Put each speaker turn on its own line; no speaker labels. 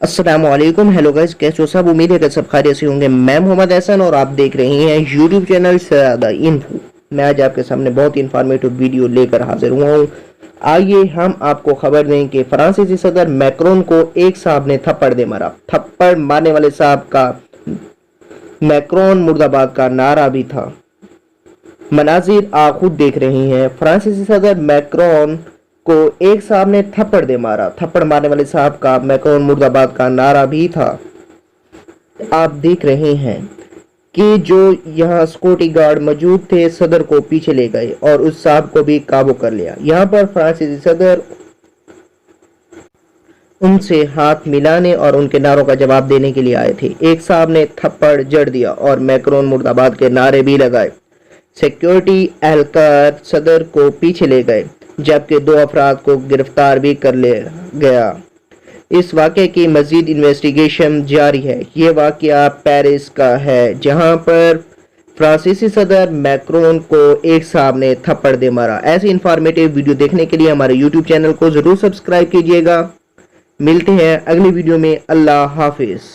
अस्सलाम वालेकुम। Hello guys, कैसे हो सब? उम्मीद है कि सब खैरियत से होंगे। मैं मोहम्मद एहसन और आप देख रहे हैं यूट्यूब चैनल सयादा इन्फो। मैं आज आपके सामने बहुत इंफॉर्मेटिव वीडियो लेकर हाजिर हुआ हूँ। आइए हम आपको खबर दें कि फ्रांसीसी सदर मैक्रोन को एक साहब ने थप्पड़ दे मारा। थप्पड़ मारने वाले साहब का मैक्रोन मुर्दाबाद का नारा भी था। मनाजिर आप खुद देख रहे हैं। फ्रांसीसी सदर मैक्रोन को एक साहब ने थप्पड़ दे मारा। थप्पड़ मारने वाले साहब का मैक्रोन मुर्दाबाद का नारा भी था। आप देख रहे हैं कि जो यहाँ सिक्योरिटी गार्ड मौजूद थे सदर को पीछे ले गए और उस साहब को भी काबू कर लिया। यहाँ पर फ्रांसीसी सदर उनसे हाथ मिलाने और उनके नारों का जवाब देने के लिए आए थे। एक साहब ने थप्पड़ जड़ दिया और मैक्रोन मुर्दाबाद के नारे भी लगाए। सिक्योरिटी एहलकार सदर को पीछे ले गए जबकि 2 अफराद को गिरफ्तार भी कर लिया गया। इस वाक़े की मज़ीद इन्वेस्टिगेशन जारी है। ये वाक़या पेरिस का है जहां पर फ्रांसीसी सदर मैक्रोन को एक साहब ने थप्पड़ दे मारा। ऐसी इंफॉर्मेटिव वीडियो देखने के लिए हमारे यूट्यूब चैनल को ज़रूर सब्सक्राइब कीजिएगा। मिलते हैं अगली वीडियो में। अल्लाह हाफिज़।